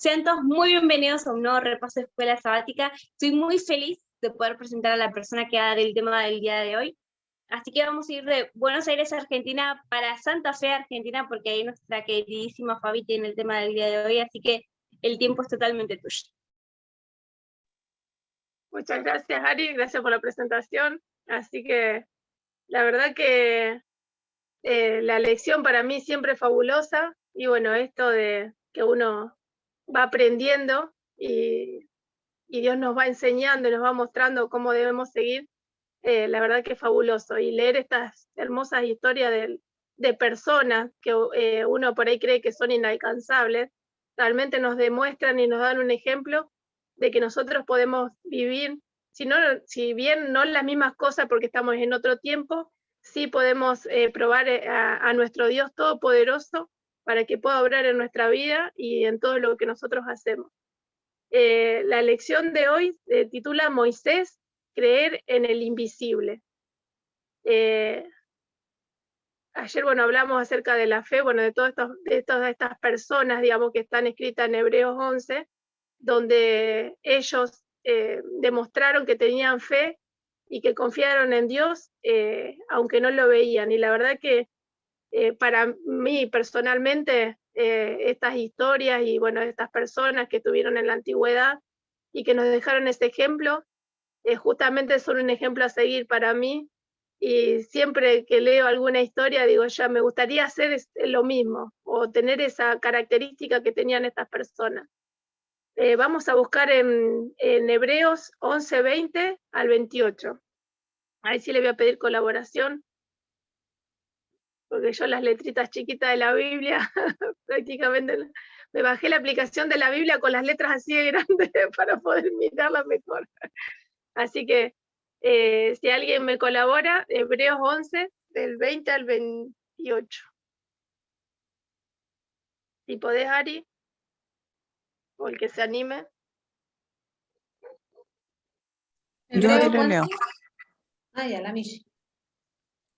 Sean todos muy bienvenidos a un nuevo repaso de Escuela Sabática. Estoy muy feliz de poder presentar a la persona que va a dar el tema del día de hoy. Así que vamos a ir de Buenos Aires, Argentina, para Santa Fe, Argentina, porque ahí nuestra queridísima Fabi tiene el tema del día de hoy, así que el tiempo es totalmente tuyo. Muchas gracias, Ari, gracias por la presentación. Así que la verdad que la lección para mí siempre es fabulosa, y bueno, esto de que uno va aprendiendo y Dios nos va enseñando y nos va mostrando cómo debemos seguir, la verdad que es fabuloso. Y leer estas hermosas historias de personas que uno por ahí cree que son inalcanzables, realmente nos demuestran y nos dan un ejemplo de que nosotros podemos vivir, si bien no las mismas cosas porque estamos en otro tiempo, sí podemos probar a nuestro Dios Todopoderoso para que pueda obrar en nuestra vida y en todo lo que nosotros hacemos. La lección de hoy se titula Moisés, creer en el invisible. Ayer, bueno, hablamos acerca de la fe, bueno, de todas estas personas, digamos, que están escritas en Hebreos 11, donde ellos demostraron que tenían fe y que confiaron en Dios, aunque no lo veían. Y la verdad que para mí personalmente, estas historias y bueno, estas personas que estuvieron en la antigüedad y que nos dejaron ese ejemplo, justamente son un ejemplo a seguir para mí. Y siempre que leo alguna historia digo, ya me gustaría hacer lo mismo o tener esa característica que tenían estas personas. Vamos a buscar en Hebreos 11, 20 al 28. Ahí sí le voy a pedir colaboración, porque yo las letritas chiquitas de la Biblia, prácticamente me bajé la aplicación de la Biblia con las letras así de grandes para poder mirarla mejor. Así que si alguien me colabora, Hebreos 11, del 20 al 28. Si podés, Ari, o el que se anime. Yo lo leo. Ya, la Michi.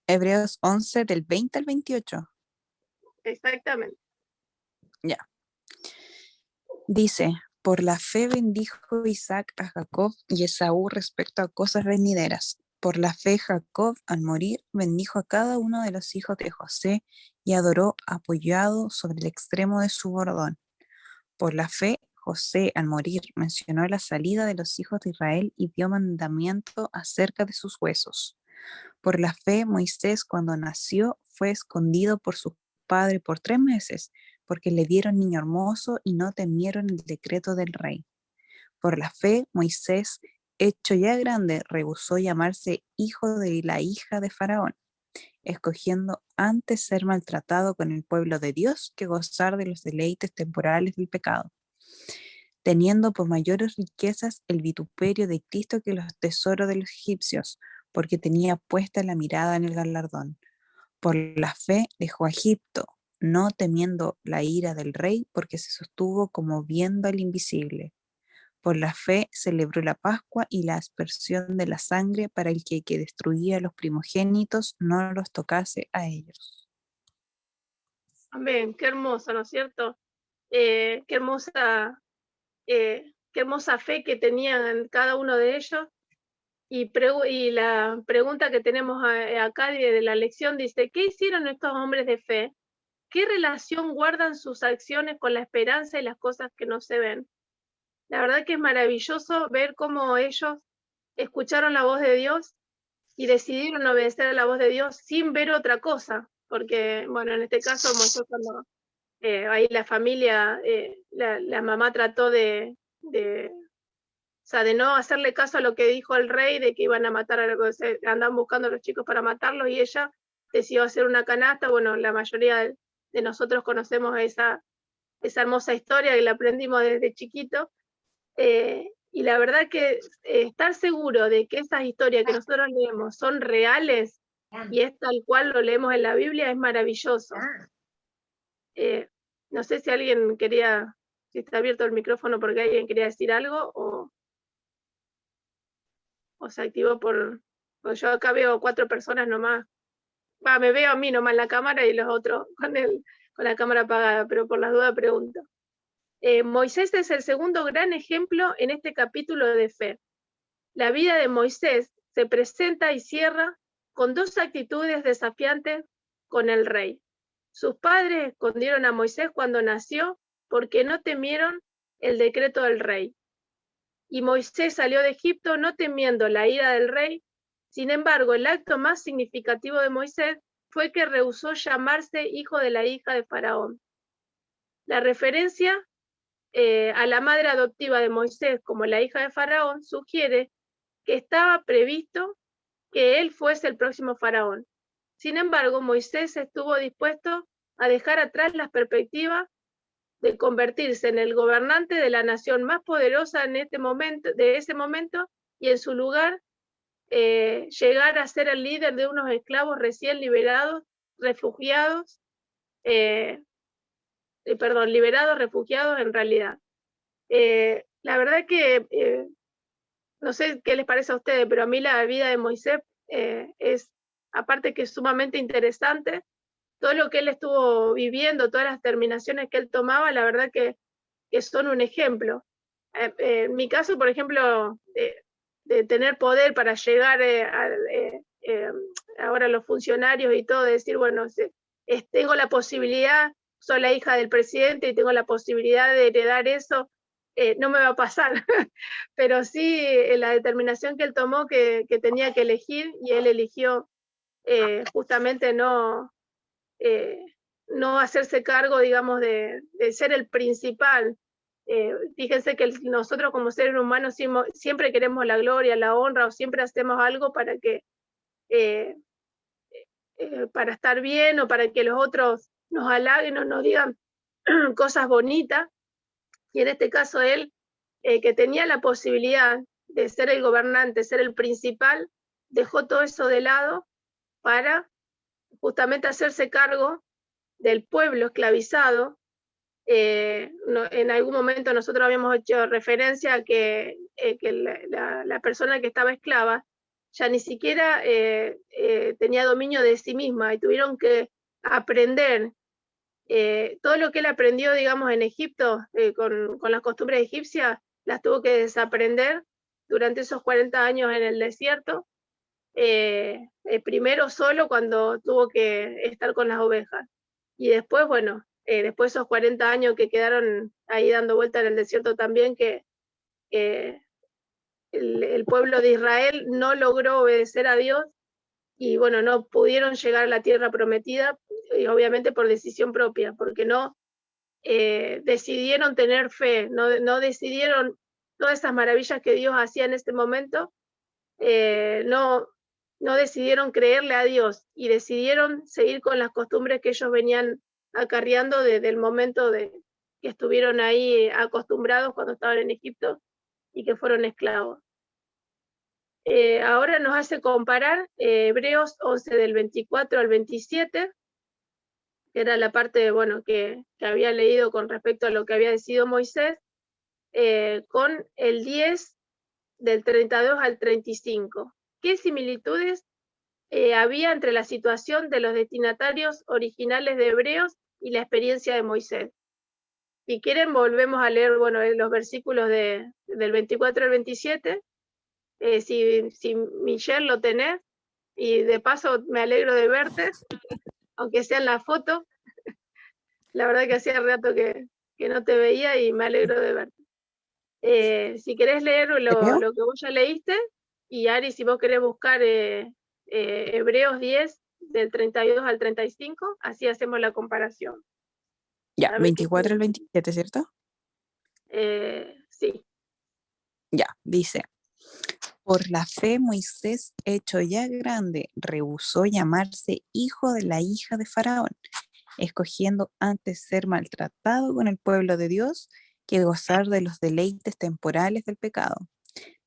Hebreos 11 del 20 al 28. Exactamente. Ya. Dice, por la fe bendijo Isaac a Jacob y Esaú respecto a cosas venideras. Por la fe Jacob, al morir, bendijo a cada uno de los hijos de José y adoró apoyado sobre el extremo de su bordón. Por la fe José, al morir, mencionó la salida de los hijos de Israel y dio mandamiento acerca de sus huesos. Por la fe Moisés, cuando nació, fue escondido por su padre por 3 meses, porque le dieron niño hermoso y no temieron el decreto del rey. Por la fe Moisés, hecho ya grande, rehusó llamarse hijo de la hija de Faraón, escogiendo antes ser maltratado con el pueblo de Dios que gozar de los deleites temporales del pecado, teniendo por mayores riquezas el vituperio de Cristo que los tesoros de los egipcios, porque tenía puesta la mirada en el galardón. Por la fe dejó a Egipto, no temiendo la ira del rey, porque se sostuvo como viendo al invisible. Por la fe celebró la Pascua y la aspersión de la sangre para el que destruía a los primogénitos no los tocase a ellos. Amén, qué hermoso, ¿no es cierto? Qué hermosa fe que tenían cada uno de ellos. Y la pregunta que tenemos acá de la lección dice, ¿qué hicieron estos hombres de fe? ¿Qué relación guardan sus acciones con la esperanza y las cosas que no se ven? La verdad que es maravilloso ver cómo ellos escucharon la voz de Dios y decidieron obedecer a la voz de Dios sin ver otra cosa, porque, bueno, en este caso, cuando ahí la familia, la mamá trató de no hacerle caso a lo que dijo el rey, de que iban a matar a los, andaban buscando a los chicos para matarlos, y ella decidió hacer una canasta. Bueno, la mayoría de nosotros conocemos esa hermosa historia que la aprendimos desde chiquito. Y la verdad que estar seguro de que esas historias que nosotros leemos son reales y es tal cual lo leemos en la Biblia es maravilloso. No sé si alguien quería, si está abierto el micrófono porque alguien quería decir algo o se activó porque yo acá veo 4 personas nomás. Me veo a mí nomás en la cámara y los otros con la cámara apagada, pero por las dudas pregunto. Moisés es el segundo gran ejemplo en este capítulo de fe. La vida de Moisés se presenta y cierra con dos actitudes desafiantes con el rey. Sus padres escondieron a Moisés cuando nació porque no temieron el decreto del rey. Y Moisés salió de Egipto no temiendo la ira del rey. Sin embargo, el acto más significativo de Moisés fue que rehusó llamarse hijo de la hija de Faraón. La referencia a la madre adoptiva de Moisés como la hija de Faraón sugiere que estaba previsto que él fuese el próximo Faraón. Sin embargo, Moisés estuvo dispuesto a dejar atrás las perspectivas de convertirse en el gobernante de la nación más poderosa en ese momento, y en su lugar llegar a ser el líder de unos esclavos recién liberados, refugiados en realidad. La verdad que no sé qué les parece a ustedes, pero a mí la vida de Moisés es, aparte que es sumamente interesante, todo lo que él estuvo viviendo, todas las determinaciones que él tomaba, la verdad que son un ejemplo. En mi caso, por ejemplo, de tener poder para llegar ahora a los funcionarios y todo, de decir, bueno, tengo la posibilidad, soy la hija del presidente y tengo la posibilidad de heredar eso, no me va a pasar, pero sí la determinación que él tomó que tenía que elegir, y él eligió justamente no hacerse cargo, digamos, de ser el principal. Fíjense que nosotros como seres humanos siempre queremos la gloria, la honra, o siempre hacemos algo para para estar bien, o para que los otros nos halaguen o nos digan cosas bonitas. Y en este caso él, que tenía la posibilidad de ser el gobernante, ser el principal, dejó todo eso de lado para justamente hacerse cargo del pueblo esclavizado. En algún momento nosotros habíamos hecho referencia a que la persona que estaba esclava ya ni siquiera tenía dominio de sí misma, y tuvieron que aprender todo lo que él aprendió, digamos, en Egipto, con las costumbres egipcias, las tuvo que desaprender durante esos 40 años en el desierto, primero solo cuando tuvo que estar con las ovejas, y después, bueno, después esos 40 años que quedaron ahí dando vuelta en el desierto también, que el pueblo de Israel no logró obedecer a Dios, y bueno, no pudieron llegar a la tierra prometida, y obviamente por decisión propia, porque no decidieron tener fe, no decidieron todas esas maravillas que Dios hacía en este momento, no decidieron creerle a Dios, y decidieron seguir con las costumbres que ellos venían acarreando desde el momento que estuvieron ahí acostumbrados cuando estaban en Egipto y que fueron esclavos. Ahora nos hace comparar Hebreos 11 del 24 al 27, que era la parte, bueno, que había leído con respecto a lo que había decidido Moisés, con el 10 del 32 al 35. ¿Qué similitudes había entre la situación de los destinatarios originales de Hebreos y la experiencia de Moisés? Si quieren, volvemos a leer, bueno, los versículos del 24 al 27. Si Michelle lo tenés, y de paso me alegro de verte, aunque sea en la foto. La verdad que hacía rato que no te veía y me alegro de verte. Si querés leer ¿Creo? lo que vos ya leíste, y Ari, si vos querés buscar Hebreos 10 del 32 al 35, así hacemos la comparación. Ya, A ver qué 24 al 27, ¿cierto? sí. Ya, dice, por la fe Moisés, hecho ya grande, rehusó llamarse hijo de la hija de Faraón, escogiendo antes ser maltratado con el pueblo de Dios que gozar de los deleites temporales del pecado,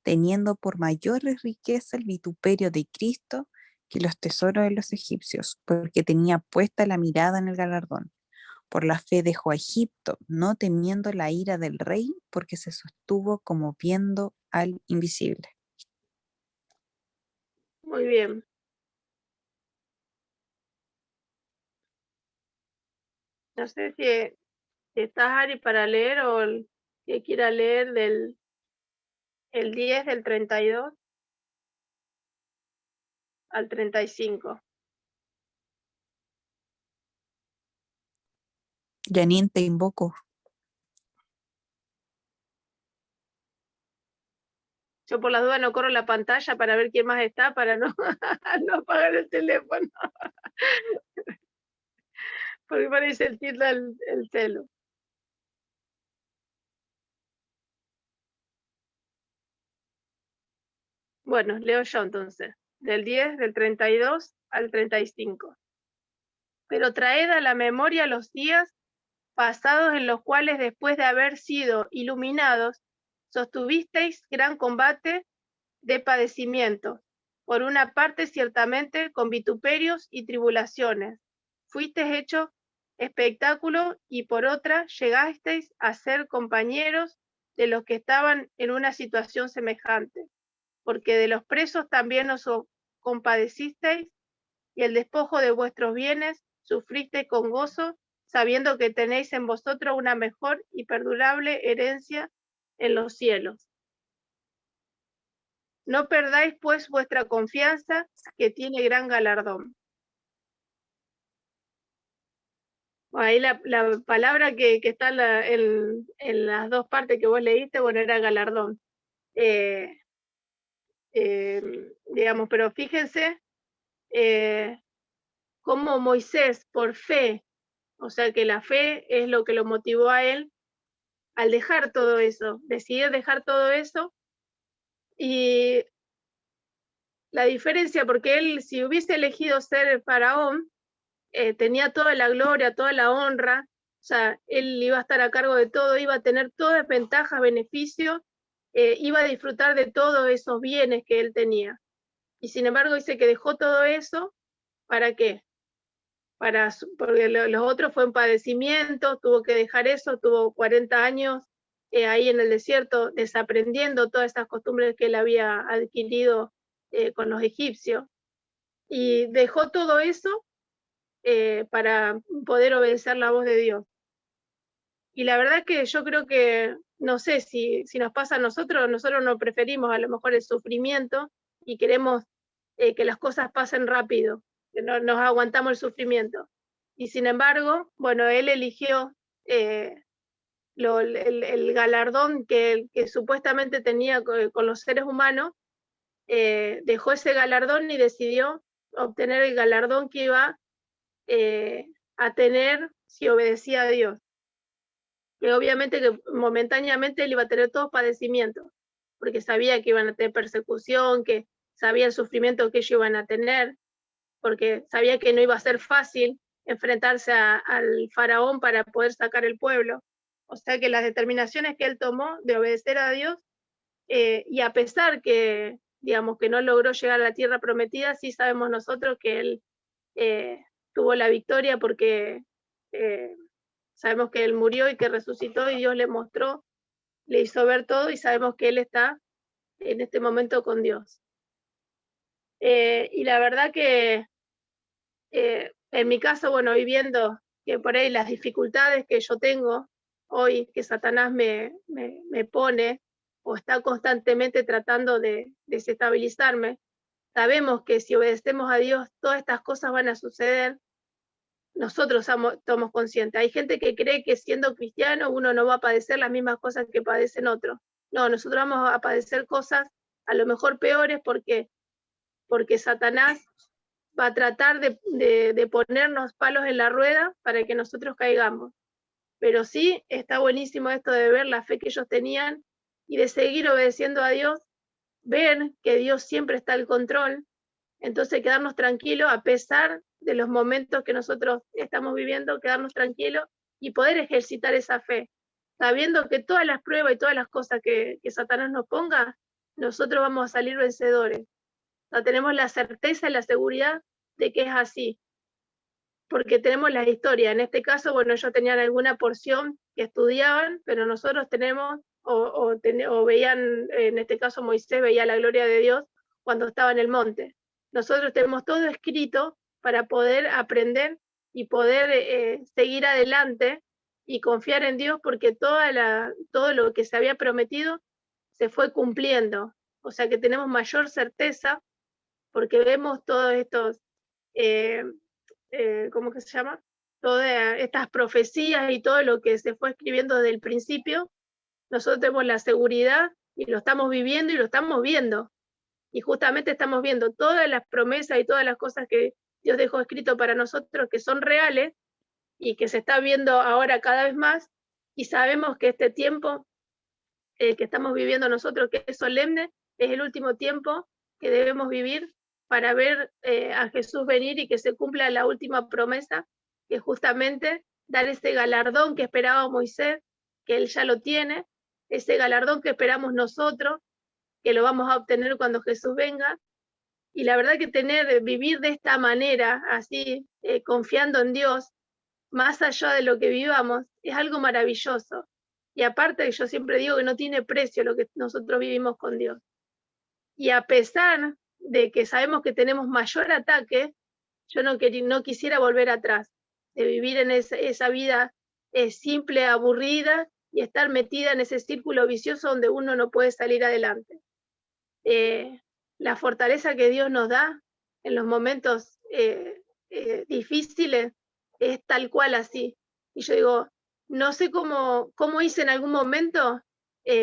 teniendo por mayores riqueza el vituperio de Cristo que los tesoros de los egipcios, porque tenía puesta la mirada en el galardón. Por la fe dejó a Egipto, no temiendo la ira del rey, porque se sostuvo como viendo al invisible. Muy bien. No sé ¿Estás, Ari, para leer o el que quiera leer el 10 del 32 al 35? Janine, te invoco. Yo por las dudas no corro la pantalla para ver quién más está, para no, no apagar el teléfono. Porque parece el tilde el celo. Bueno, leo yo entonces, del 10, del 32 al 35. Pero traed a la memoria los días pasados en los cuales, después de haber sido iluminados, sostuvisteis gran combate de padecimientos. Por una parte, ciertamente, con vituperios y tribulaciones, fuisteis hechos espectáculo, y por otra, llegasteis a ser compañeros de los que estaban en una situación semejante, porque de los presos también os compadecisteis, y el despojo de vuestros bienes sufristeis con gozo, sabiendo que tenéis en vosotros una mejor y perdurable herencia en los cielos. No perdáis pues vuestra confianza, que tiene gran galardón. Ahí la palabra que está en las dos partes que vos leíste, bueno, era galardón. Digamos, pero fíjense cómo Moisés, por fe, o sea que la fe es lo que lo motivó a él al dejar todo eso, decidir dejar todo eso. Y la diferencia, porque él, si hubiese elegido ser el faraón, tenía toda la gloria, toda la honra, o sea, él iba a estar a cargo de todo, iba a tener todas las ventajas, beneficios, iba a disfrutar de todos esos bienes que él tenía. Y sin embargo dice que dejó todo eso, ¿para qué? Porque los otros fue un padecimiento, tuvo que dejar eso, tuvo 40 años ahí en el desierto desaprendiendo todas esas costumbres que él había adquirido con los egipcios, y dejó todo eso para poder obedecer la voz de Dios. Y la verdad es que yo creo que, no sé si nos pasa a nosotros no preferimos a lo mejor el sufrimiento y queremos que las cosas pasen rápido, que no nos aguantamos el sufrimiento. Y sin embargo, bueno, él eligió el galardón que supuestamente tenía con los seres humanos, dejó ese galardón y decidió obtener el galardón que iba a tener si obedecía a Dios. Que obviamente que momentáneamente él iba a tener todos padecimientos, porque sabía que iban a tener persecución, que sabía el sufrimiento que ellos iban a tener, porque sabía que no iba a ser fácil enfrentarse al faraón para poder sacar el pueblo. O sea que las determinaciones que él tomó de obedecer a Dios, y a pesar que, digamos, que no logró llegar a la tierra prometida, sí sabemos nosotros que él tuvo la victoria, porque sabemos que él murió y que resucitó, y Dios le mostró, le hizo ver todo, y sabemos que él está en este momento con Dios. Y la verdad que en mi caso, bueno, viviendo que por ahí las dificultades que yo tengo hoy, que Satanás me pone o está constantemente tratando de desestabilizarme, sabemos que si obedecemos a Dios, todas estas cosas van a suceder. Nosotros somos conscientes. Hay gente que cree que siendo cristiano uno no va a padecer las mismas cosas que padecen otros. No, nosotros vamos a padecer cosas a lo mejor peores, porque Satanás va a tratar de ponernos palos en la rueda para que nosotros caigamos. Pero sí está buenísimo esto de ver la fe que ellos tenían y de seguir obedeciendo a Dios, ver que Dios siempre está al control. Entonces quedarnos tranquilos a pesar de los momentos que nosotros estamos viviendo, quedarnos tranquilos y poder ejercitar esa fe, sabiendo que todas las pruebas y todas las cosas que Satanás nos ponga, nosotros vamos a salir vencedores. O sea, tenemos la certeza y la seguridad de que es así, porque tenemos la historia. En este caso, bueno, ellos tenían alguna porción que estudiaban, pero nosotros tenemos, o veían, en este caso Moisés veía la gloria de Dios cuando estaba en el monte. Nosotros tenemos todo escrito para poder aprender y poder seguir adelante y confiar en Dios porque todo lo que se había prometido se fue cumpliendo. O sea que tenemos mayor certeza porque vemos todos estos, ¿cómo que se llama? Todas estas profecías y todo lo que se fue escribiendo desde el principio. Nosotros tenemos la seguridad y lo estamos viviendo y lo estamos viendo. Y justamente estamos viendo todas las promesas y todas las cosas que Dios dejó escrito para nosotros que son reales y que se está viendo ahora cada vez más. Y sabemos que este tiempo que estamos viviendo nosotros, que es solemne, es el último tiempo que debemos vivir para ver a Jesús venir y que se cumpla la última promesa, que es justamente dar ese galardón que esperaba Moisés, que él ya lo tiene, ese galardón que esperamos nosotros, que lo vamos a obtener cuando Jesús venga. Y la verdad que vivir de esta manera, así, confiando en Dios, más allá de lo que vivamos, es algo maravilloso. Y aparte, yo siempre digo que no tiene precio lo que nosotros vivimos con Dios. Y a pesar de que sabemos que tenemos mayor ataque, yo no quisiera volver atrás, de vivir en esa vida simple, aburrida, y estar metida en ese círculo vicioso donde uno no puede salir adelante. La fortaleza que Dios nos da en los momentos difíciles es tal cual así. Y yo digo, no sé cómo hice en algún momento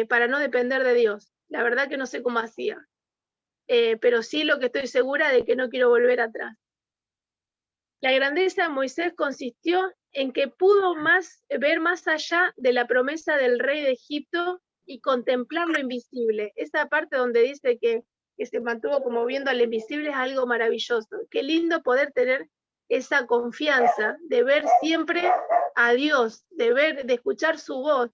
para no depender de Dios. La verdad que no sé cómo hacía. Pero sí lo que estoy segura de que no quiero volver atrás. La grandeza de Moisés consistió en que pudo ver más allá de la promesa del rey de Egipto y contemplar lo invisible. Esa parte donde dice que se mantuvo como viendo al invisible es algo maravilloso. Qué lindo poder tener esa confianza de ver siempre a Dios, de escuchar su voz,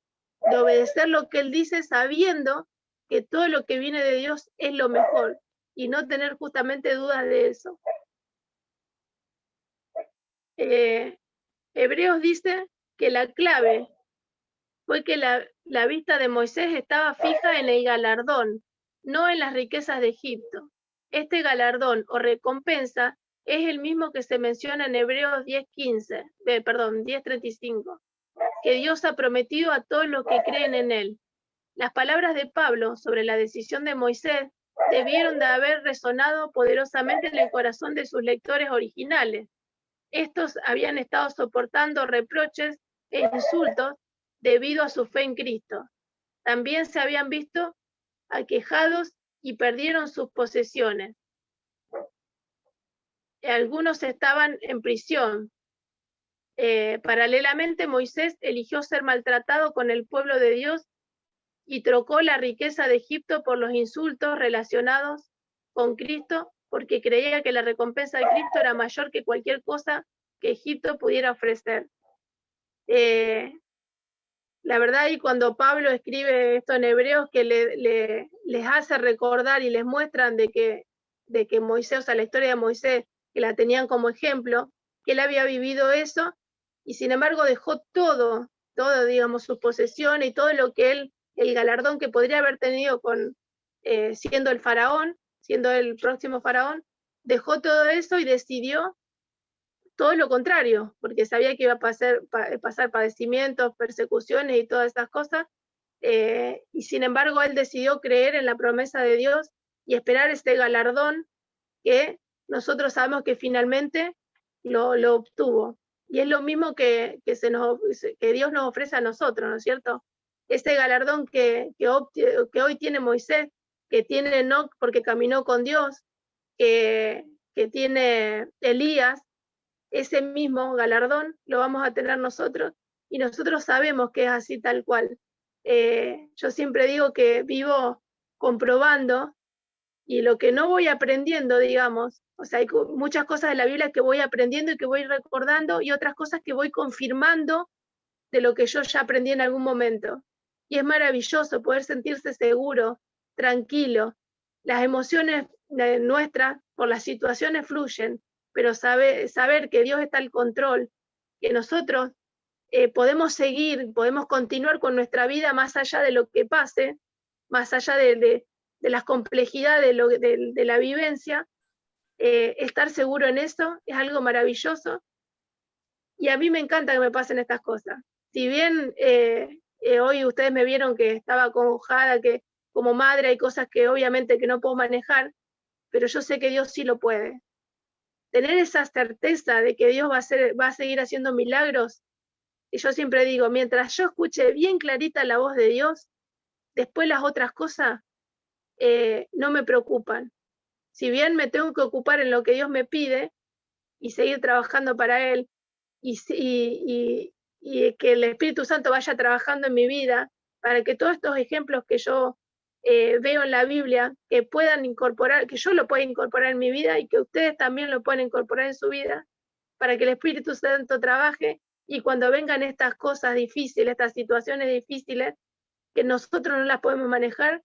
de obedecer lo que Él dice sabiendo que todo lo que viene de Dios es lo mejor y no tener justamente dudas de eso. Hebreos dice que la clave fue que la vista de Moisés estaba fija en el galardón, no en las riquezas de Egipto. Este galardón o recompensa es el mismo que se menciona en Hebreos 10:35, que Dios ha prometido a todos los que creen en él. Las palabras de Pablo sobre la decisión de Moisés debieron de haber resonado poderosamente en el corazón de sus lectores originales. Estos habían estado soportando reproches e insultos debido a su fe en Cristo. También se habían visto aquejados y perdieron sus posesiones. Algunos estaban en prisión. Paralelamente, Moisés eligió ser maltratado con el pueblo de Dios y trocó la riqueza de Egipto por los insultos relacionados con Cristo, porque creía que la recompensa de Cristo era mayor que cualquier cosa que Egipto pudiera ofrecer. La verdad, y cuando Pablo escribe esto en Hebreos, que les hace recordar y les muestran de que Moisés, o sea, la historia de Moisés, que la tenían como ejemplo, que él había vivido eso, y sin embargo dejó todo, digamos, sus posesiones y todo lo que él, el galardón que podría haber tenido siendo el faraón, siendo el próximo faraón, dejó todo eso y decidió todo lo contrario, porque sabía que iba a pasar padecimientos, persecuciones y todas esas cosas, y sin embargo él decidió creer en la promesa de Dios y esperar este galardón que nosotros sabemos que finalmente lo obtuvo. Y es lo mismo que Dios nos ofrece a nosotros, ¿no es cierto? Ese galardón que hoy tiene Moisés, que tiene Enoc porque caminó con Dios, que tiene Elías, ese mismo galardón lo vamos a tener nosotros y nosotros sabemos que es así tal cual. Yo siempre digo que vivo comprobando y lo que no voy aprendiendo, digamos, o sea, hay muchas cosas de la Biblia que voy aprendiendo y que voy recordando y otras cosas que voy confirmando de lo que yo ya aprendí en algún momento. Y es maravilloso poder sentirse seguro, tranquilo. Las emociones nuestras por las situaciones fluyen, pero saber que Dios está al control, que nosotros podemos seguir, podemos continuar con nuestra vida más allá de lo que pase, más allá de las complejidades de la vivencia, estar seguro en eso es algo maravilloso. Y a mí me encanta que me pasen estas cosas. si bien hoy ustedes me vieron que estaba acongojada, que como madre hay cosas que obviamente que no puedo manejar, pero yo sé que Dios sí lo puede. Tener esa certeza de que Dios va a seguir haciendo milagros. Y yo siempre digo, mientras yo escuche bien clarita la voz de Dios, después las otras cosas no me preocupan. Si bien me tengo que ocupar en lo que Dios me pide y seguir trabajando para Él, y que el Espíritu Santo vaya trabajando en mi vida, para que todos estos ejemplos que yo veo en la Biblia, que puedan incorporar, que yo lo pueda incorporar en mi vida y que ustedes también lo puedan incorporar en su vida, para que el Espíritu Santo trabaje, y cuando vengan estas cosas difíciles, estas situaciones difíciles, que nosotros no las podemos manejar,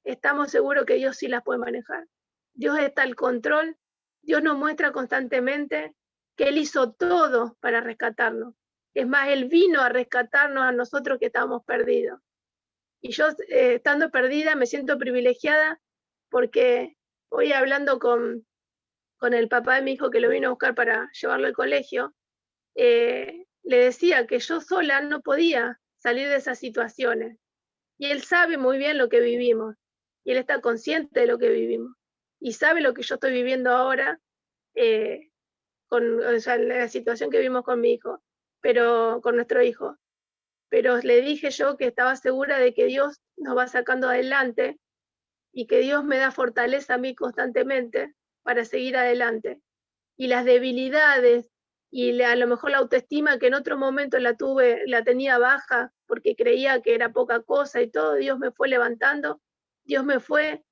estamos seguros que Dios sí las puede manejar. Dios está al control, Dios nos muestra constantemente que Él hizo todo para rescatarnos. Es más, Él vino a rescatarnos a nosotros que estábamos perdidos. Y yo, estando perdida, me siento privilegiada porque hoy hablando con el papá de mi hijo que lo vino a buscar para llevarlo al colegio, le decía que yo sola no podía salir de esas situaciones. Y Él sabe muy bien lo que vivimos. Y Él está consciente de lo que vivimos. Y sabe lo que yo estoy viviendo ahora, o sea, la situación que vivimos con mi hijo, pero con nuestro hijo. Pero le dije yo que estaba segura de que Dios nos va sacando adelante y que Dios me da fortaleza a mí constantemente para seguir adelante. Y las debilidades y a lo mejor la autoestima que en otro momento la tenía baja porque creía que era poca cosa y todo, Dios me fue levantando, Dios me fue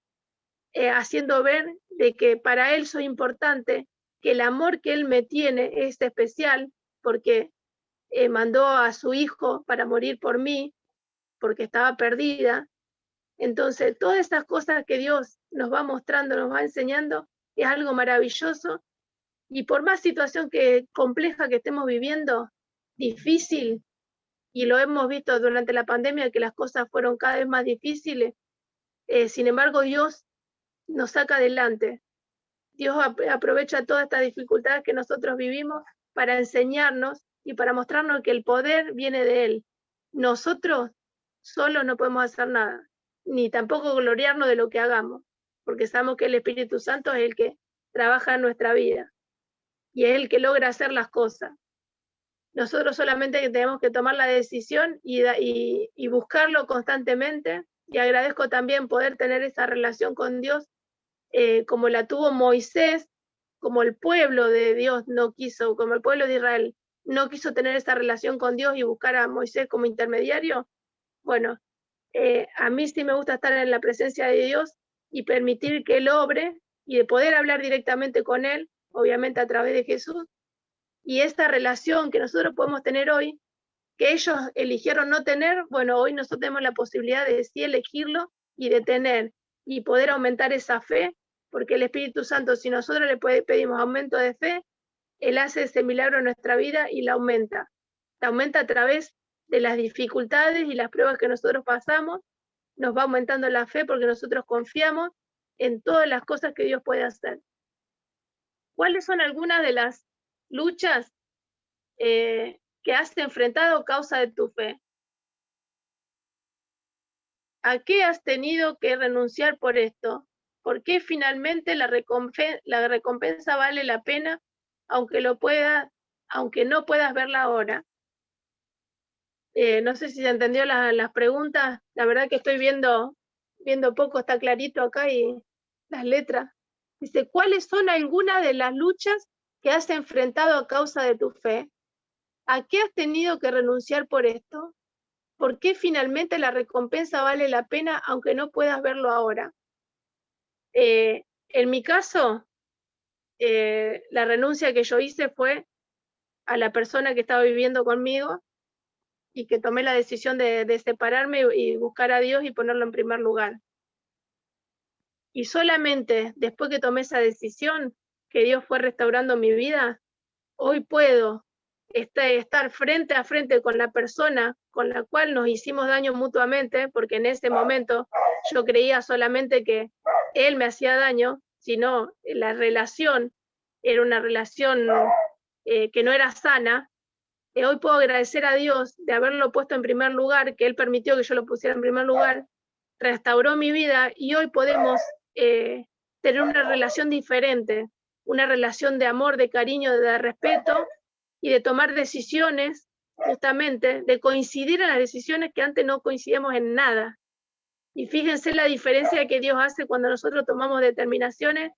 haciendo ver de que para Él soy importante, que el amor que Él me tiene es especial, porque mandó a su hijo para morir por mí, porque estaba perdida. Entonces, todas esas cosas que Dios nos va mostrando, nos va enseñando, es algo maravilloso. Y por más situación compleja que estemos viviendo, difícil, y lo hemos visto durante la pandemia, que las cosas fueron cada vez más difíciles, sin embargo, Dios nos saca adelante. Dios aprovecha todas estas dificultades que nosotros vivimos para enseñarnos y para mostrarnos que el poder viene de Él. Nosotros solos no podemos hacer nada, ni tampoco gloriarnos de lo que hagamos, porque sabemos que el Espíritu Santo es el que trabaja en nuestra vida y es el que logra hacer las cosas. Nosotros solamente tenemos que tomar la decisión y buscarlo constantemente, y agradezco también poder tener esa relación con Dios como la tuvo Moisés, como el pueblo de Dios no quiso, como el pueblo de Israel no quiso tener esa relación con Dios y buscar a Moisés como intermediario. Bueno, a mí sí me gusta estar en la presencia de Dios y permitir que Él obre y de poder hablar directamente con Él, obviamente a través de Jesús. Y esta relación que nosotros podemos tener hoy, que ellos eligieron no tener, bueno, hoy nosotros tenemos la posibilidad de sí elegirlo y de tener y poder aumentar esa fe, porque el Espíritu Santo, si nosotros le pedimos aumento de fe, Él hace ese milagro en nuestra vida y la aumenta. La aumenta a través de las dificultades y las pruebas que nosotros pasamos, nos va aumentando la fe porque nosotros confiamos en todas las cosas que Dios puede hacer. ¿Cuáles son algunas de las luchas que has enfrentado a causa de tu fe? ¿A qué has tenido que renunciar por esto? ¿Por qué finalmente la recompensa vale la pena, aunque no puedas verla ahora? No sé si se entendió las preguntas. La verdad que estoy viendo poco, está clarito acá y las letras. Dice, ¿cuáles son algunas de las luchas que has enfrentado a causa de tu fe? ¿A qué has tenido que renunciar por esto? ¿Por qué finalmente la recompensa vale la pena aunque no puedas verlo ahora? En mi caso, la renuncia que yo hice fue a la persona que estaba viviendo conmigo y que tomé la decisión de separarme y buscar a Dios y ponerlo en primer lugar. Y solamente después que tomé esa decisión, que Dios fue restaurando mi vida, hoy puedo estar frente a frente con la persona con la cual nos hicimos daño mutuamente, porque en ese momento yo creía solamente que él me hacía daño, sino la relación era una relación que no era sana, hoy puedo agradecer a Dios de haberlo puesto en primer lugar, que Él permitió que yo lo pusiera en primer lugar, restauró mi vida y hoy podemos tener una relación diferente, una relación de amor, de cariño, de respeto y de tomar decisiones, justamente, de coincidir en las decisiones que antes no coincidíamos en nada. Y fíjense la diferencia que Dios hace cuando nosotros tomamos determinaciones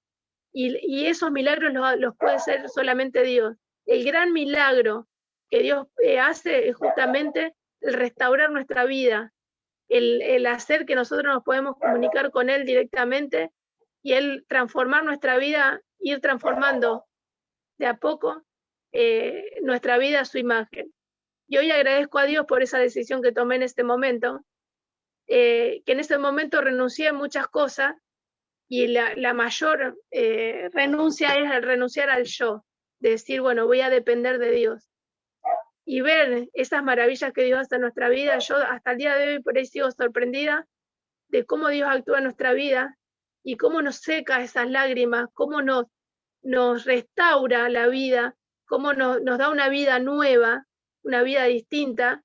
y esos milagros los puede hacer solamente Dios. El gran milagro que Dios hace es justamente el restaurar nuestra vida, el hacer que nosotros nos podemos comunicar con Él directamente y Él transformar nuestra vida, ir transformando de a poco nuestra vida a su imagen. Y hoy agradezco a Dios por esa decisión que tomé en este momento, que en ese momento renuncié a muchas cosas y la mayor renuncia es el renunciar al yo, de decir, bueno, voy a depender de Dios. Y ver esas maravillas que Dios hace en nuestra vida, yo hasta el día de hoy por ahí sigo sorprendida de cómo Dios actúa en nuestra vida y cómo nos seca esas lágrimas, cómo nos restaura la vida, cómo nos da una vida nueva, una vida distinta,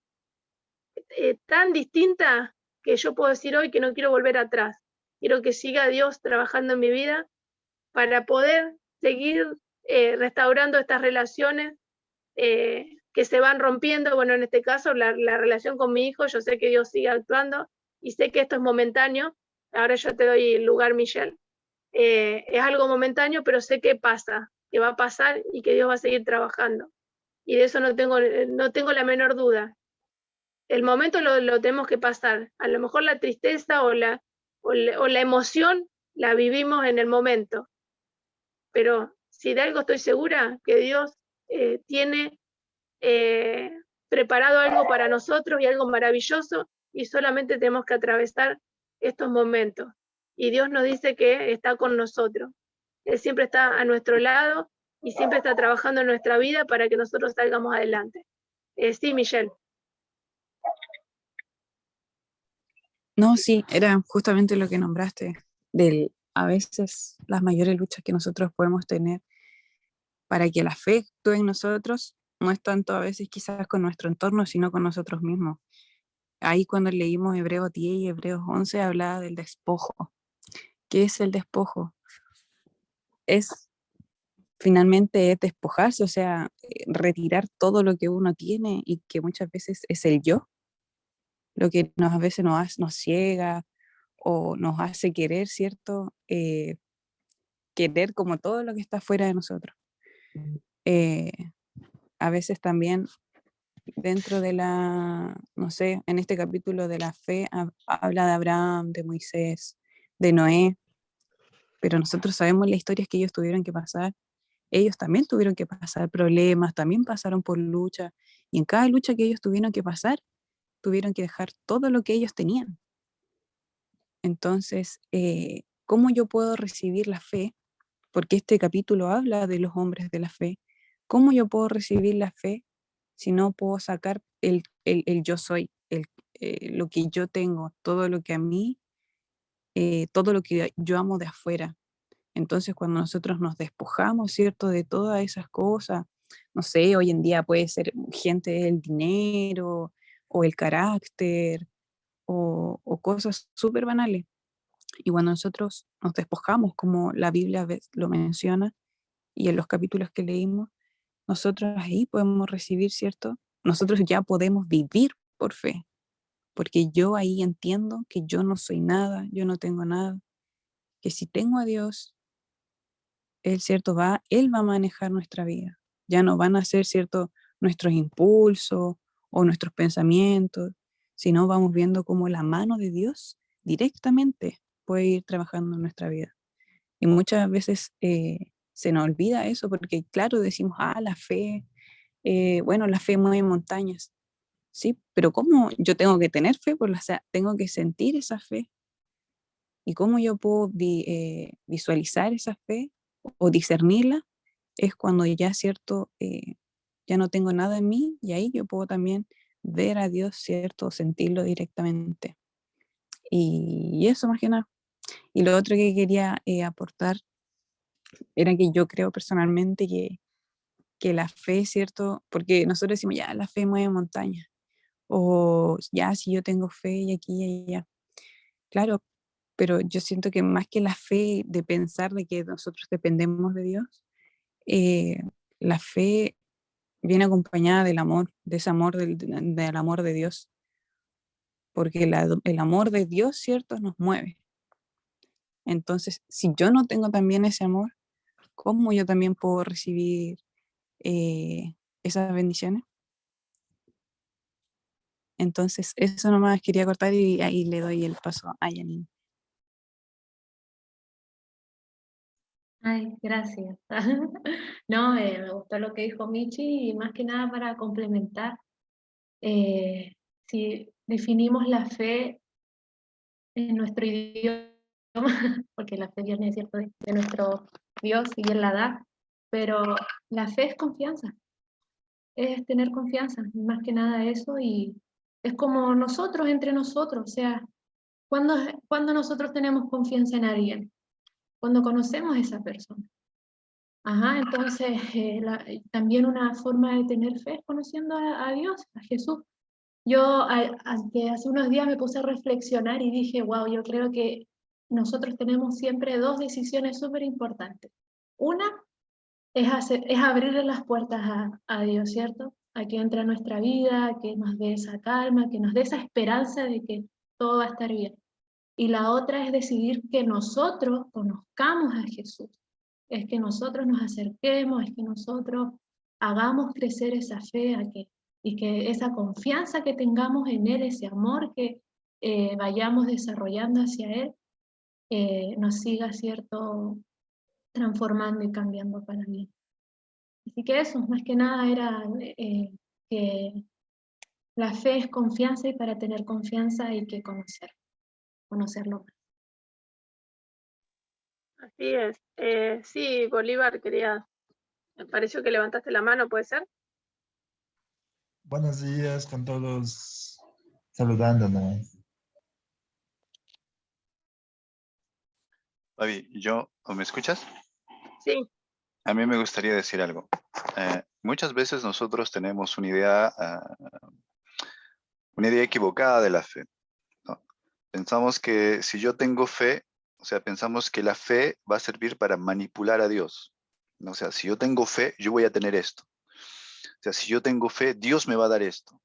tan distinta que yo puedo decir hoy que no quiero volver atrás. Quiero que siga Dios trabajando en mi vida para poder seguir restaurando estas relaciones que se van rompiendo. Bueno, en este caso, la relación con mi hijo, yo sé que Dios sigue actuando y sé que esto es momentáneo. Ahora yo te doy el lugar, Michelle. Es algo momentáneo, pero sé que pasa, que va a pasar y que Dios va a seguir trabajando. Y de eso no tengo la menor duda. El momento lo tenemos que pasar. A lo mejor la tristeza o la emoción la vivimos en el momento. Pero si de algo estoy segura, que Dios tiene preparado algo para nosotros y algo maravilloso y solamente tenemos que atravesar estos momentos. Y Dios nos dice que está con nosotros. Él siempre está a nuestro lado y siempre está trabajando en nuestra vida para que nosotros salgamos adelante. Sí, Michelle. No, sí, era justamente lo que nombraste, a veces las mayores luchas que nosotros podemos tener para que la fe actúe en nosotros no es tanto a veces quizás con nuestro entorno, sino con nosotros mismos. Ahí cuando leímos Hebreos 10 y Hebreos 11 hablaba del despojo. ¿Qué es el despojo? Finalmente es despojarse, o sea, retirar todo lo que uno tiene y que muchas veces es el yo, lo que a veces nos ciega o nos hace querer, ¿cierto? Querer como todo lo que está fuera de nosotros. Eh, a veces también dentro de no sé, en este capítulo de la fe habla de Abraham, de Moisés, de Noé, pero nosotros sabemos las historias que ellos tuvieron que pasar. Ellos también tuvieron que pasar problemas, también pasaron por lucha, y en cada lucha que ellos tuvieron que pasar, tuvieron que dejar todo lo que ellos tenían. Entonces, ¿cómo yo puedo recibir la fe? Porque este capítulo habla de los hombres de la fe. ¿Cómo yo puedo recibir la fe si no puedo sacar el yo soy, lo que yo tengo, todo lo que a mí, todo lo que yo amo de afuera? Entonces, cuando nosotros nos despojamos, ¿cierto?, de todas esas cosas, no sé, hoy en día puede ser gente del dinero o el carácter o cosas súper banales. Y cuando nosotros nos despojamos, como la Biblia lo menciona, y en los capítulos que leímos, nosotros ahí podemos recibir, ¿cierto? Nosotros ya podemos vivir por fe, porque yo ahí entiendo que yo no soy nada, yo no tengo nada, que si tengo a Dios, Él, ¿cierto? Él va a manejar nuestra vida. Ya no van a ser, ¿cierto?, nuestros impulsos o nuestros pensamientos, sino vamos viendo cómo la mano de Dios directamente puede ir trabajando en nuestra vida. Y muchas veces se nos olvida eso porque, claro, decimos, la fe, bueno, la fe mueve montañas. Sí, pero ¿cómo yo tengo que tener fe? Pues, o sea, tengo que sentir esa fe. ¿Y cómo yo puedo visualizar esa fe o discernirla? Es cuando ya, ¿cierto? Ya no tengo nada en mí y ahí yo puedo también ver a Dios, ¿cierto? Sentirlo directamente. Y eso más que nada. Y lo otro que quería aportar era que yo creo personalmente que que la fe, ¿cierto? Porque nosotros decimos, ya, la fe mueve montañas, o ya, si yo tengo fe y aquí y allá. Claro, pero yo siento que más que la fe de pensar de que nosotros dependemos de Dios, eh, la fe viene acompañada del amor, de ese amor, del amor de Dios, porque el amor de Dios, ¿cierto?, nos mueve. Entonces, si yo no tengo también ese amor, ¿cómo yo también puedo recibir esas bendiciones? Entonces, eso nomás quería cortar y ahí le doy el paso a Janine. Ay, gracias. No, me gustó lo que dijo Michi y más que nada para complementar, si definimos la fe en nuestro idioma, porque la fe viene, ¿cierto?, de nuestro Dios y Él la da, pero la fe es confianza, es tener confianza, más que nada eso, y es como nosotros, entre nosotros, o sea, cuando nosotros tenemos confianza en alguien, cuando conocemos a esa persona. Ajá, entonces también una forma de tener fe es conociendo a Dios, a Jesús. Yo hace unos días me puse a reflexionar y dije, wow, yo creo que nosotros tenemos siempre dos decisiones súper importantes. Una es abrirle las puertas a Dios, ¿cierto? A que entre a nuestra vida, a que nos dé esa calma, que nos dé esa esperanza de que todo va a estar bien. Y la otra es decidir que nosotros conozcamos a Jesús, es que nosotros nos acerquemos, es que nosotros hagamos crecer esa fe y que esa confianza que tengamos en Él, ese amor que vayamos desarrollando hacia Él, nos siga, ¿cierto?, transformando y cambiando para bien. Así que eso, más que nada, era que la fe es confianza y para tener confianza hay que conocerlo más. Así es. Sí, Bolívar, me pareció que levantaste la mano, ¿puede ser? Buenos días con todos, saludándonos. Fabi, ¿me escuchas? Sí. A mí me gustaría decir algo. Muchas veces nosotros tenemos una idea equivocada de la fe, ¿no? Pensamos que si yo tengo fe, o sea, pensamos que la fe va a servir para manipular a Dios, ¿no? O sea, si yo tengo fe, yo voy a tener esto. O sea, si yo tengo fe, Dios me va a dar esto,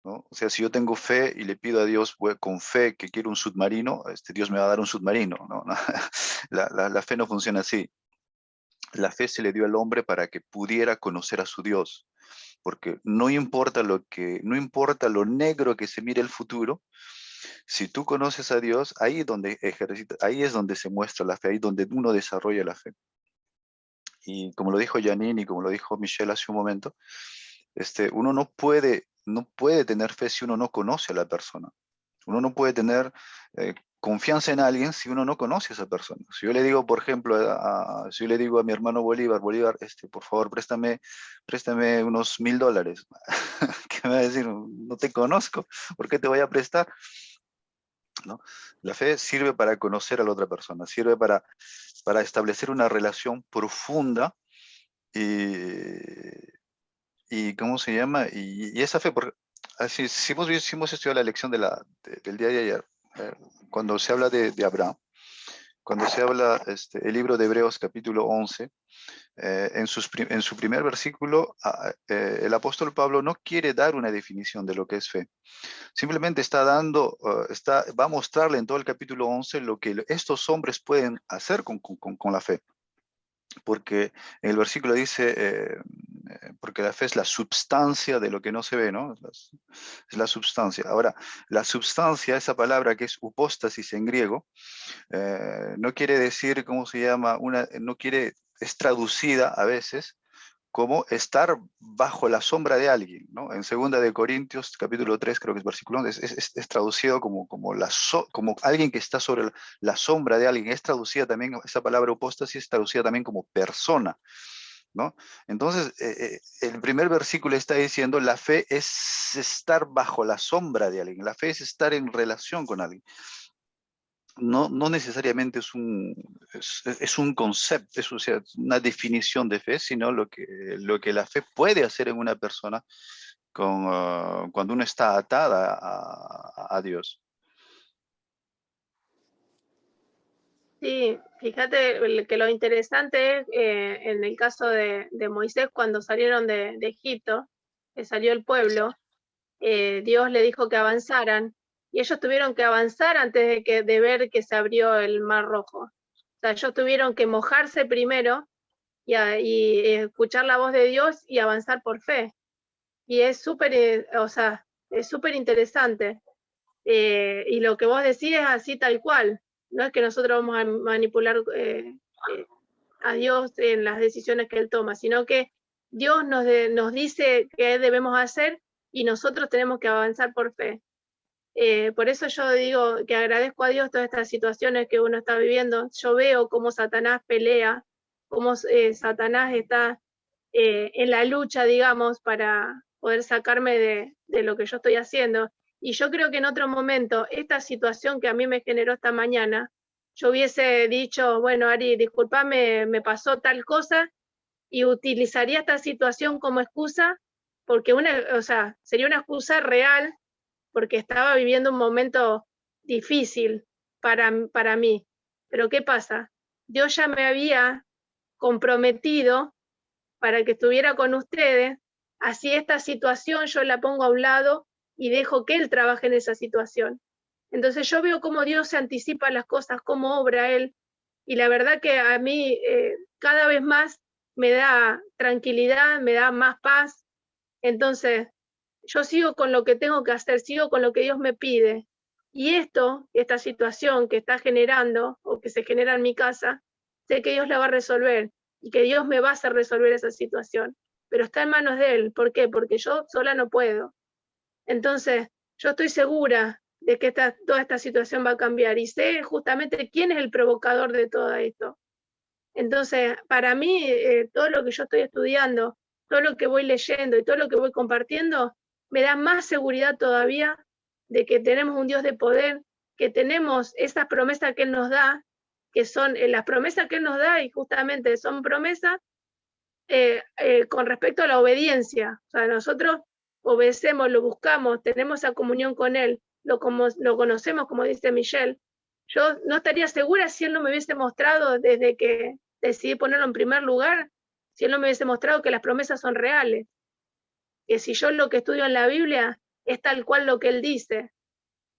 ¿no? O sea, si yo tengo fe y le pido a Dios con fe que quiero un submarino, Dios me va a dar un submarino, ¿no? La fe no funciona así. La fe se le dio al hombre para que pudiera conocer a su Dios, porque no importa lo negro que se mire el futuro, si tú conoces a Dios, ahí es donde se muestra la fe, ahí es donde uno desarrolla la fe. Y como lo dijo Janine y como lo dijo Michelle hace un momento, uno no puede tener fe si uno no conoce a la persona. Uno no puede tener confianza en alguien si uno no conoce a esa persona. Si yo le digo, por ejemplo, si yo le digo a mi hermano Bolívar, por favor, préstame unos $1000. ¿Qué me va a decir? No te conozco, ¿por qué te voy a prestar? ¿No? La fe sirve para conocer a la otra persona, sirve para establecer una relación profunda y ¿cómo se llama? Y esa fe, porque así, si hemos estudiado la lección del día de ayer, cuando se habla de Abraham, cuando se habla el libro de Hebreos capítulo 11, en su primer versículo, el apóstol Pablo no quiere dar una definición de lo que es fe. Simplemente va a mostrarle en todo el capítulo 11 lo que estos hombres pueden hacer con la fe. Porque en el versículo dice, porque la fe es la substancia de lo que no se ve, ¿no? Es la substancia. Ahora, la substancia, esa palabra que es upóstasis en griego, no quiere decir, ¿cómo se llama? Es traducida a veces como estar bajo la sombra de alguien, ¿no? En 2 de Corintios, capítulo 3, creo que es versículo 11, es traducido como alguien que está sobre la sombra de alguien. Es traducida también, esa palabra upóstasis es traducida también como persona, ¿no? Entonces, el primer versículo está diciendo, la fe es estar bajo la sombra de alguien, la fe es estar en relación con alguien. no necesariamente es un concepto, o sea, una definición de fe, sino lo que la fe puede hacer en una persona cuando uno está atada a Dios. Sí, fíjate que lo interesante es en el caso de Moisés, cuando salieron de Egipto, que salió el pueblo, Dios le dijo que avanzaran y ellos tuvieron que avanzar antes de ver que se abrió el Mar Rojo. O sea, ellos tuvieron que mojarse primero y escuchar la voz de Dios y avanzar por fe. Y es súper, o sea, es súper interesante. Y lo que vos decís es así tal cual. No es que nosotros vamos a manipular a Dios en las decisiones que Él toma, sino que Dios nos dice qué debemos hacer y nosotros tenemos que avanzar por fe. Por eso yo digo que agradezco a Dios todas estas situaciones que uno está viviendo. Yo veo cómo Satanás pelea, cómo Satanás está en la lucha, digamos, para poder sacarme de lo que yo estoy haciendo. Y yo creo que en otro momento, esta situación que a mí me generó esta mañana, yo hubiese dicho, bueno, Ari, discúlpame, me pasó tal cosa, y utilizaría esta situación como excusa, porque o sea, sería una excusa real, porque estaba viviendo un momento difícil para mí. Pero ¿qué pasa? Dios ya me había comprometido para que estuviera con ustedes, así esta situación yo la pongo a un lado y dejo que Él trabaje en esa situación. Entonces yo veo cómo Dios se anticipa las cosas, cómo obra Él, y la verdad que a mí cada vez más me da tranquilidad, me da más paz. Entonces yo sigo con lo que tengo que hacer, sigo con lo que Dios me pide. Y esta situación que está generando o que se genera en mi casa, sé que Dios la va a resolver y que Dios me va a hacer resolver esa situación. Pero está en manos de Él. ¿Por qué? Porque yo sola no puedo. Entonces, yo estoy segura de que toda esta situación va a cambiar y sé justamente quién es el provocador de todo esto. Entonces, para mí, todo lo que yo estoy estudiando, todo lo que voy leyendo y todo lo que voy compartiendo, me da más seguridad todavía de que tenemos un Dios de poder, que tenemos esas promesas que Él nos da, que son las promesas que Él nos da y justamente son promesas con respecto a la obediencia. O sea, nosotros obedecemos, lo buscamos, tenemos esa comunión con Él, lo conocemos, como dice Michelle. Yo no estaría segura si Él no me hubiese mostrado desde que decidí ponerlo en primer lugar, si Él no me hubiese mostrado que las promesas son reales, que si yo lo que estudio en la Biblia es tal cual lo que Él dice.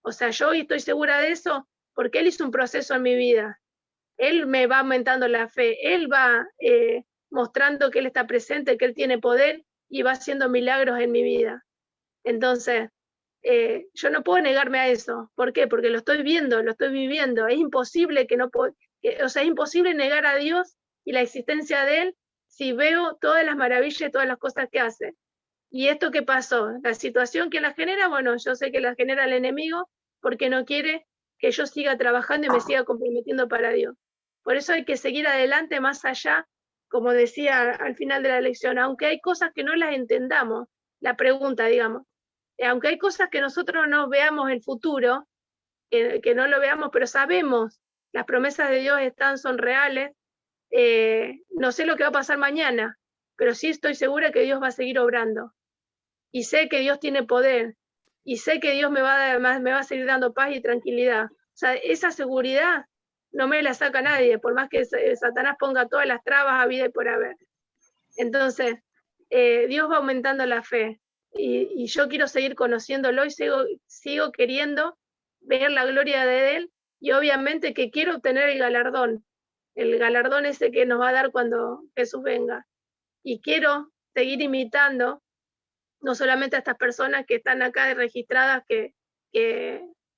O sea, yo hoy estoy segura de eso porque Él hizo un proceso en mi vida. Él me va aumentando la fe, Él va mostrando que Él está presente, que Él tiene poder y va haciendo milagros en mi vida. Entonces, yo no puedo negarme a eso. ¿Por qué? Porque lo estoy viendo, lo estoy viviendo. Es imposible o sea, es imposible negar a Dios y la existencia de Él si veo todas las maravillas y todas las cosas que hace. ¿Y esto qué pasó? La situación que la genera, bueno, yo sé que la genera el enemigo porque no quiere que yo siga trabajando y me siga comprometiendo para Dios. Por eso hay que seguir adelante más allá, como decía al final de la lección, aunque hay cosas que no las entendamos, la pregunta, digamos, aunque hay cosas que nosotros no veamos el futuro, que no lo veamos, pero sabemos, las promesas de Dios son reales, no sé lo que va a pasar mañana, pero sí estoy segura que Dios va a seguir obrando. Y sé que Dios tiene poder, y sé que Dios me va a seguir dando paz y tranquilidad. O sea, esa seguridad no me la saca nadie, por más que Satanás ponga todas las trabas a vida y por haber. Entonces, Dios va aumentando la fe, y yo quiero seguir conociéndolo y sigo queriendo ver la gloria de Él, y obviamente que quiero obtener el galardón ese que nos va a dar cuando Jesús venga. Y quiero seguir imitando no solamente a estas personas que están acá registradas que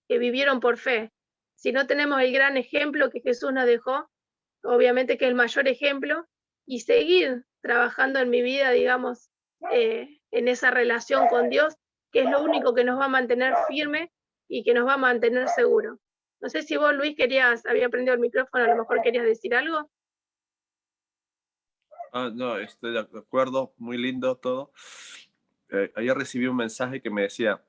vivieron por fe, sino tenemos el gran ejemplo que Jesús nos dejó, obviamente que es el mayor ejemplo, y seguir trabajando en mi vida, digamos, en esa relación con Dios, que es lo único que nos va a mantener firme y que nos va a mantener seguros. No sé si vos, Luis, había prendido el micrófono, a lo mejor querías decir algo. No, estoy de acuerdo, muy lindo todo. Ayer recibí un mensaje que me decía,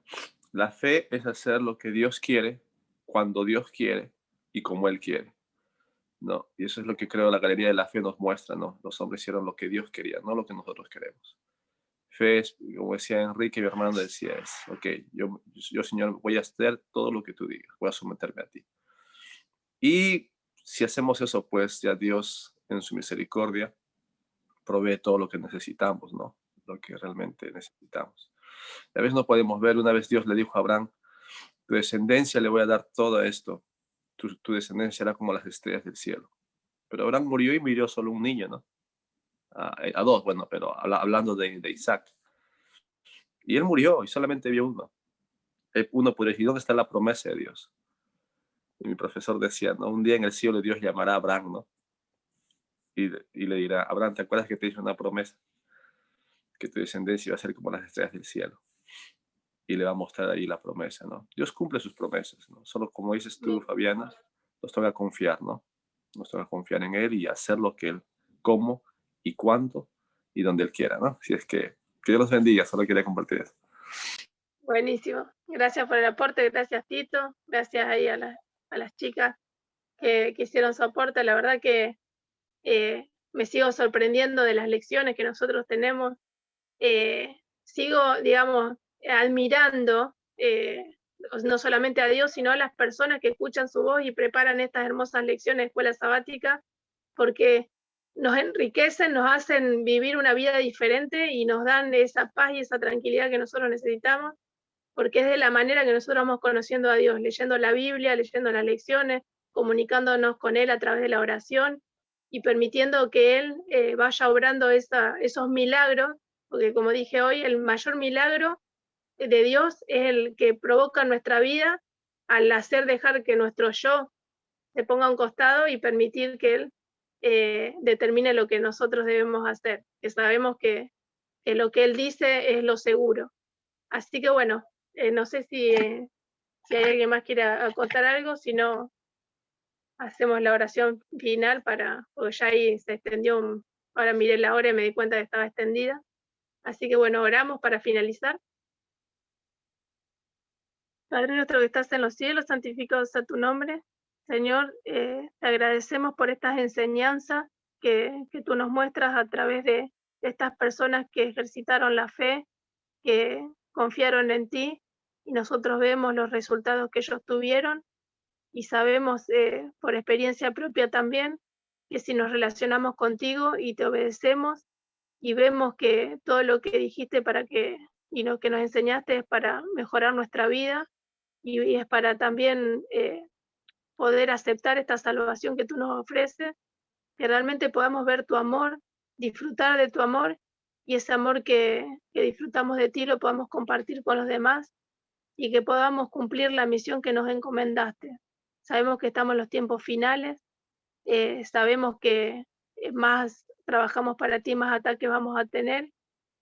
la fe es hacer lo que Dios quiere, cuando Dios quiere y como Él quiere, ¿no? Y eso es lo que creo la Galería de la Fe nos muestra, ¿no? Los hombres hicieron lo que Dios quería, no lo que nosotros queremos. Fe es, como decía Enrique, mi hermano decía, es, ok, yo Señor, voy a hacer todo lo que tú digas, voy a someterme a ti. Y si hacemos eso, pues ya Dios en su misericordia provee todo lo que necesitamos, ¿no? Lo que realmente necesitamos. A veces no podemos ver, una vez Dios le dijo a Abraham, tu descendencia le voy a dar todo esto, tu descendencia será como las estrellas del cielo. Pero Abraham murió y murió solo un niño, ¿no? A dos, bueno, pero hablando de Isaac. Y él murió y solamente vio uno. Uno puede decir, ¿dónde está la promesa de Dios? Y mi profesor decía, ¿no? Un día en el cielo Dios llamará a Abraham, ¿no? Y le dirá, Abraham, ¿te acuerdas que te hizo una promesa? Que tu descendencia iba a ser como las estrellas del cielo. Y le va a mostrar ahí la promesa, ¿no? Dios cumple sus promesas, ¿no? Solo como dices tú, Fabiana, nos toca confiar, ¿no? Nos toca confiar en Él y hacer lo que Él, cómo y cuándo y donde Él quiera, ¿no? Si es que Dios los bendiga, solo quería compartir eso. Buenísimo. Gracias por el aporte, gracias Tito, gracias ahí a las chicas que hicieron su aporte. La verdad que me sigo sorprendiendo de las lecciones que nosotros tenemos. Sigo, digamos, admirando no solamente a Dios, sino a las personas que escuchan su voz y preparan estas hermosas lecciones de escuela sabática, porque nos enriquecen, nos hacen vivir una vida diferente y nos dan esa paz y esa tranquilidad que nosotros necesitamos, porque es de la manera que nosotros vamos conociendo a Dios, leyendo la Biblia, leyendo las lecciones, comunicándonos con Él a través de la oración y permitiendo que Él vaya obrando esos milagros, porque como dije hoy, el mayor milagro de Dios es el que provoca nuestra vida al hacer dejar que nuestro yo se ponga a un costado y permitir que Él determine lo que nosotros debemos hacer, que sabemos que lo que Él dice es lo seguro. Así que bueno, no sé si hay alguien más que quiera acotar algo, si no, hacemos la oración final porque ya ahí se extendió, ahora miré la hora y me di cuenta que estaba extendida. Así que bueno, oramos para finalizar. Padre nuestro que estás en los cielos, santificado sea tu nombre. Señor, te agradecemos por estas enseñanzas que tú nos muestras a través de estas personas que ejercitaron la fe, que confiaron en ti, y nosotros vemos los resultados que ellos tuvieron y sabemos por experiencia propia también que si nos relacionamos contigo y te obedecemos y vemos que todo lo que dijiste y lo que nos enseñaste es para mejorar nuestra vida y es para también poder aceptar esta salvación que tú nos ofreces, que realmente podamos ver tu amor, disfrutar de tu amor y ese amor que disfrutamos de ti lo podamos compartir con los demás y que podamos cumplir la misión que nos encomendaste. Sabemos que estamos en los tiempos finales, sabemos que más trabajamos para ti, más ataques vamos a tener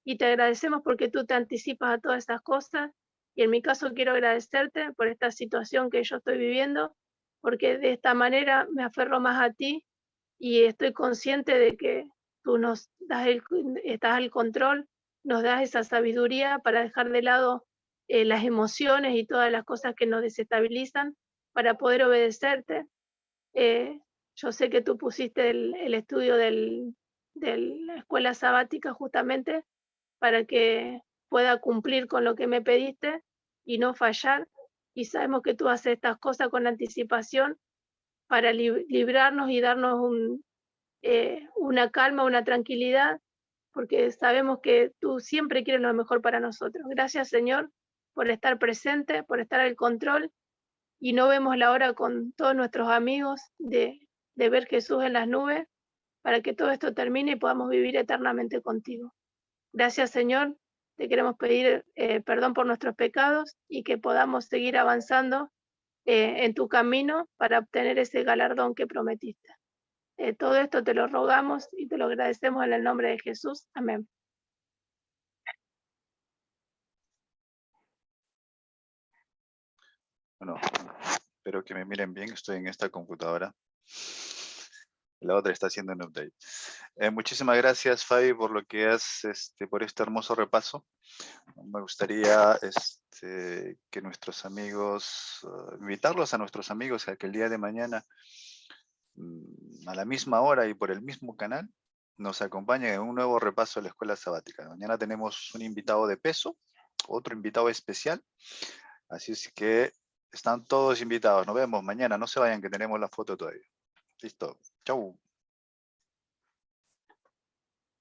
y te agradecemos porque tú te anticipas a todas esas cosas y en mi caso quiero agradecerte por esta situación que yo estoy viviendo porque de esta manera me aferro más a ti y estoy consciente de que tú nos das estás al control, nos das esa sabiduría para dejar de lado las emociones y todas las cosas que nos desestabilizan para poder obedecerte. Yo sé que tú pusiste el estudio de la escuela sabática justamente para que pueda cumplir con lo que me pediste y no fallar. Y sabemos que tú haces estas cosas con anticipación para librarnos y darnos una calma, una tranquilidad, porque sabemos que tú siempre quieres lo mejor para nosotros. Gracias, Señor, por estar presente, por estar al control, y no vemos la hora con todos nuestros amigos de ver Jesús en las nubes, para que todo esto termine y podamos vivir eternamente contigo. Gracias, Señor. Te queremos pedir perdón por nuestros pecados y que podamos seguir avanzando en tu camino para obtener ese galardón que prometiste. Todo esto te lo rogamos y te lo agradecemos en el nombre de Jesús. Amén. Bueno, espero que me miren bien, estoy en esta computadora. La otra está haciendo un update. Muchísimas gracias, Fabi, por lo que has, por este hermoso repaso. Me gustaría que nuestros amigos, invitarlos a nuestros amigos a que el día de mañana, a la misma hora y por el mismo canal, nos acompañen en un nuevo repaso de la escuela sabática. Mañana tenemos un invitado de peso, otro invitado especial, así es que están todos invitados. Nos vemos mañana, no se vayan que tenemos la foto todavía. Listo, chau.